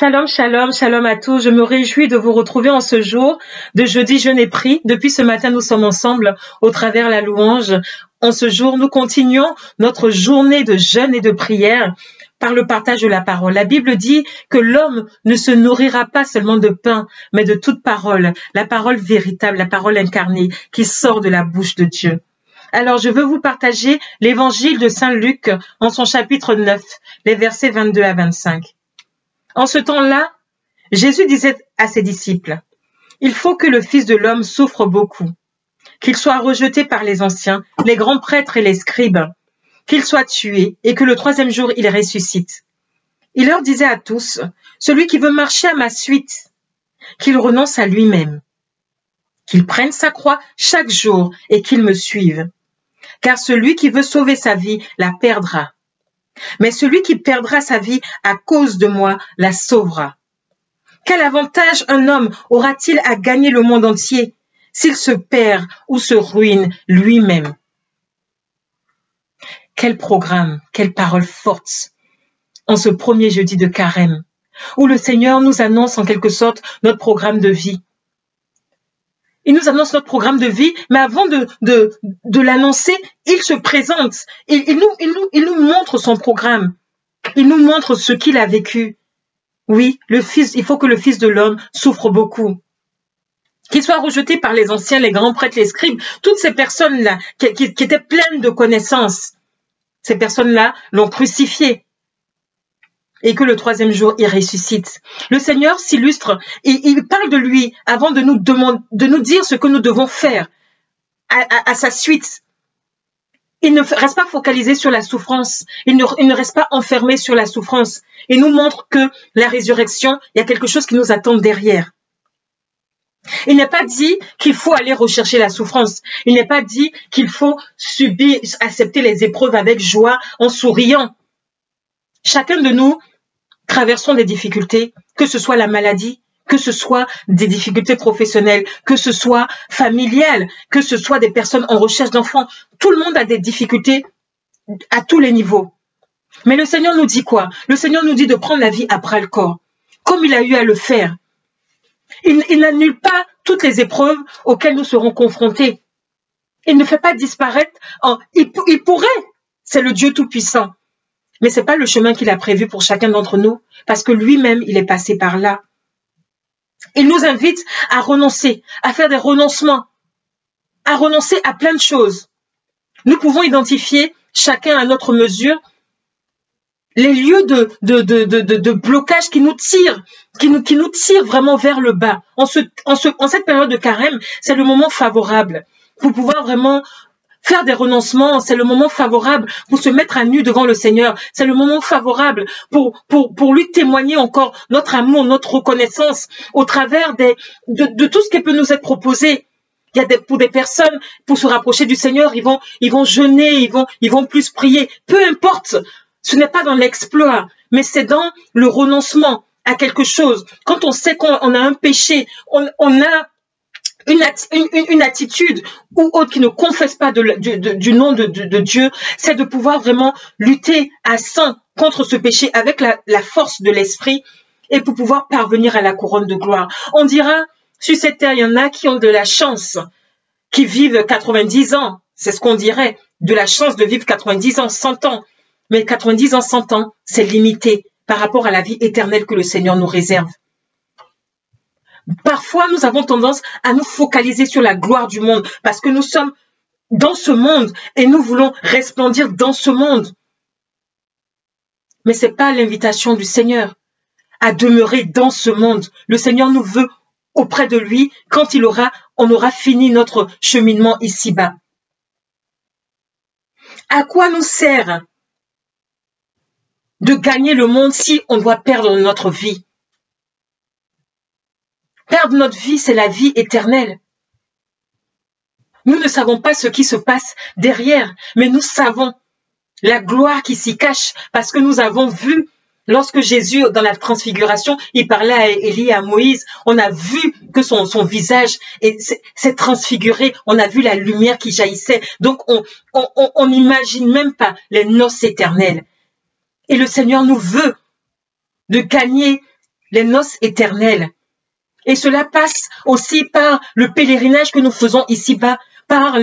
Shalom, shalom, shalom à tous. Je me réjouis de vous retrouver en ce jour de jeudi jeûne et prière. Depuis ce matin, nous sommes ensemble au travers la louange. En ce jour, nous continuons notre journée de jeûne et de prière par le partage de la parole. La Bible dit que l'homme ne se nourrira pas seulement de pain, mais de toute parole, la parole véritable, la parole incarnée qui sort de la bouche de Dieu. Alors, je veux vous partager l'évangile de Saint Luc en son chapitre 9, les versets 22 à 25. En ce temps-là, Jésus disait à ses disciples, « Il faut que le Fils de l'homme souffre beaucoup, qu'il soit rejeté par les anciens, les grands prêtres et les scribes, qu'il soit tué et que le troisième jour il ressuscite. » Il leur disait à tous, « Celui qui veut marcher à ma suite, qu'il renonce à lui-même, qu'il prenne sa croix chaque jour et qu'il me suive. Car celui qui veut sauver sa vie la perdra. Mais celui qui perdra sa vie à cause de moi la sauvera. Quel avantage un homme aura-t-il à gagner le monde entier s'il se perd ou se ruine lui-même? » Quel programme, quelle parole forte en ce premier jeudi de Carême, où le Seigneur nous annonce en quelque sorte notre programme de vie. Il nous annonce notre programme de vie, mais avant de l'annoncer, il se présente. Il nous montre son programme. Il nous montre ce qu'il a vécu. Oui, il faut que le Fils de l'homme souffre beaucoup. Qu'il soit rejeté par les anciens, les grands prêtres, les scribes, toutes ces personnes-là qui étaient pleines de connaissances. Ces personnes-là l'ont crucifié. Et que le troisième jour, il ressuscite. Le Seigneur s'illustre et il parle de lui avant de nous dire ce que nous devons faire à sa suite. Il ne reste pas focalisé sur la souffrance. Il ne reste pas enfermé sur la souffrance. Il nous montre que la résurrection, il y a quelque chose qui nous attend derrière. Il n'est pas dit qu'il faut aller rechercher la souffrance. Il n'est pas dit qu'il faut subir, accepter les épreuves avec joie, en souriant. Chacun de nous traversons des difficultés, que ce soit la maladie, que ce soit des difficultés professionnelles, que ce soit familiales, que ce soit des personnes en recherche d'enfants. Tout le monde a des difficultés à tous les niveaux. Mais le Seigneur nous dit quoi? Le Seigneur nous dit de prendre la vie à bras le corps, comme il a eu à le faire. Il n'annule pas toutes les épreuves auxquelles nous serons confrontés. Il ne fait pas disparaître. Il pourrait, c'est le Dieu Tout-Puissant. Mais ce n'est pas le chemin qu'il a prévu pour chacun d'entre nous, parce que lui-même, il est passé par là. Il nous invite à renoncer, à faire des renoncements, à renoncer à plein de choses. Nous pouvons identifier, chacun à notre mesure, les lieux de blocage qui nous tirent, qui nous tirent vraiment vers le bas. En cette période de carême, c'est le moment favorable pour pouvoir vraiment faire des renoncements. C'est le moment favorable pour se mettre à nu devant le Seigneur. C'est le moment favorable pour lui témoigner encore notre amour, notre reconnaissance au travers de tout ce qui peut nous être proposé. Il y a pour des personnes, pour se rapprocher du Seigneur, ils vont jeûner, ils vont plus prier. Peu importe, ce n'est pas dans l'exploit, mais c'est dans le renoncement à quelque chose. Quand on sait qu'on a un péché, on a une attitude ou autre qui ne confesse pas du nom de Dieu, c'est de pouvoir vraiment lutter à 100 contre ce péché avec la force de l'esprit et pour pouvoir parvenir à la couronne de gloire. On dira, sur cette terre, il y en a qui ont de la chance, qui vivent 90 ans, c'est ce qu'on dirait, de la chance de vivre 90 ans, 100 ans. Mais 90 ans, 100 ans, c'est limité par rapport à la vie éternelle que le Seigneur nous réserve. Parfois, nous avons tendance à nous focaliser sur la gloire du monde parce que nous sommes dans ce monde et nous voulons resplendir dans ce monde. Mais ce n'est pas l'invitation du Seigneur à demeurer dans ce monde. Le Seigneur nous veut auprès de lui quand on aura fini notre cheminement ici-bas. À quoi nous sert de gagner le monde si on doit perdre notre vie? Perdre notre vie, c'est la vie éternelle. Nous ne savons pas ce qui se passe derrière, mais nous savons la gloire qui s'y cache parce que nous avons vu, lorsque Jésus, dans la transfiguration, il parlait à Élie et à Moïse, on a vu que son visage s'est transfiguré, on a vu la lumière qui jaillissait. Donc, on n'imagine même pas les noces éternelles. Et le Seigneur nous veut de gagner les noces éternelles. Et cela passe aussi par le pèlerinage que nous faisons ici-bas, par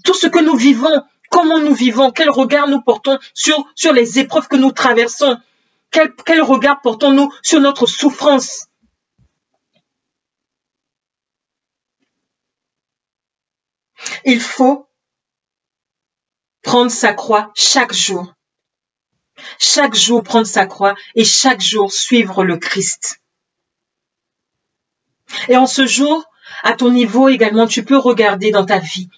tout ce que nous vivons, comment nous vivons, quel regard nous portons sur les épreuves que nous traversons, quel regard portons-nous sur notre souffrance. Il faut prendre sa croix chaque jour. Chaque jour prendre sa croix et chaque jour suivre le Christ. Et en ce jour, à ton niveau également, tu peux regarder dans ta vie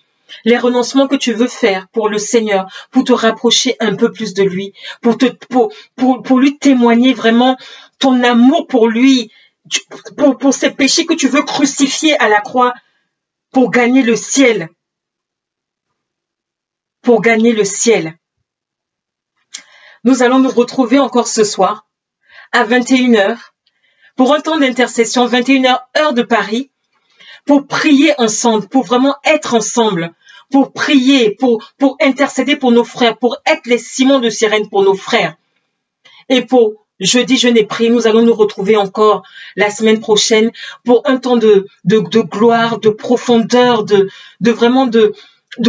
les renoncements que tu veux faire pour le Seigneur, pour te rapprocher un peu plus de lui, pour lui témoigner vraiment ton amour pour lui, pour ces péchés que tu veux crucifier à la croix, pour gagner le ciel. Pour gagner le ciel. Nous allons nous retrouver encore ce soir à 21h pour un temps d'intercession, 21h heure de Paris, pour prier ensemble, pour vraiment être ensemble, pour prier, pour intercéder pour nos frères, pour être les Simon de Cyrène pour nos frères. Et pour jeudi jeûne et prière, nous allons nous retrouver encore la semaine prochaine pour un temps de gloire, de profondeur, de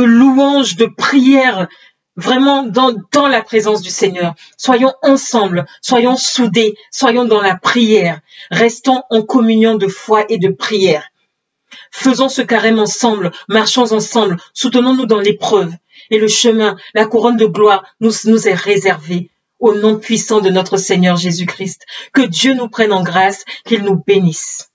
louange, de prière, vraiment dans la présence du Seigneur. Soyons ensemble, soyons soudés, soyons dans la prière, restons en communion de foi et de prière. Faisons ce carême ensemble, marchons ensemble, soutenons-nous dans l'épreuve. Et le chemin, la couronne de gloire nous est réservée au nom puissant de notre Seigneur Jésus-Christ. Que Dieu nous prenne en grâce, qu'il nous bénisse.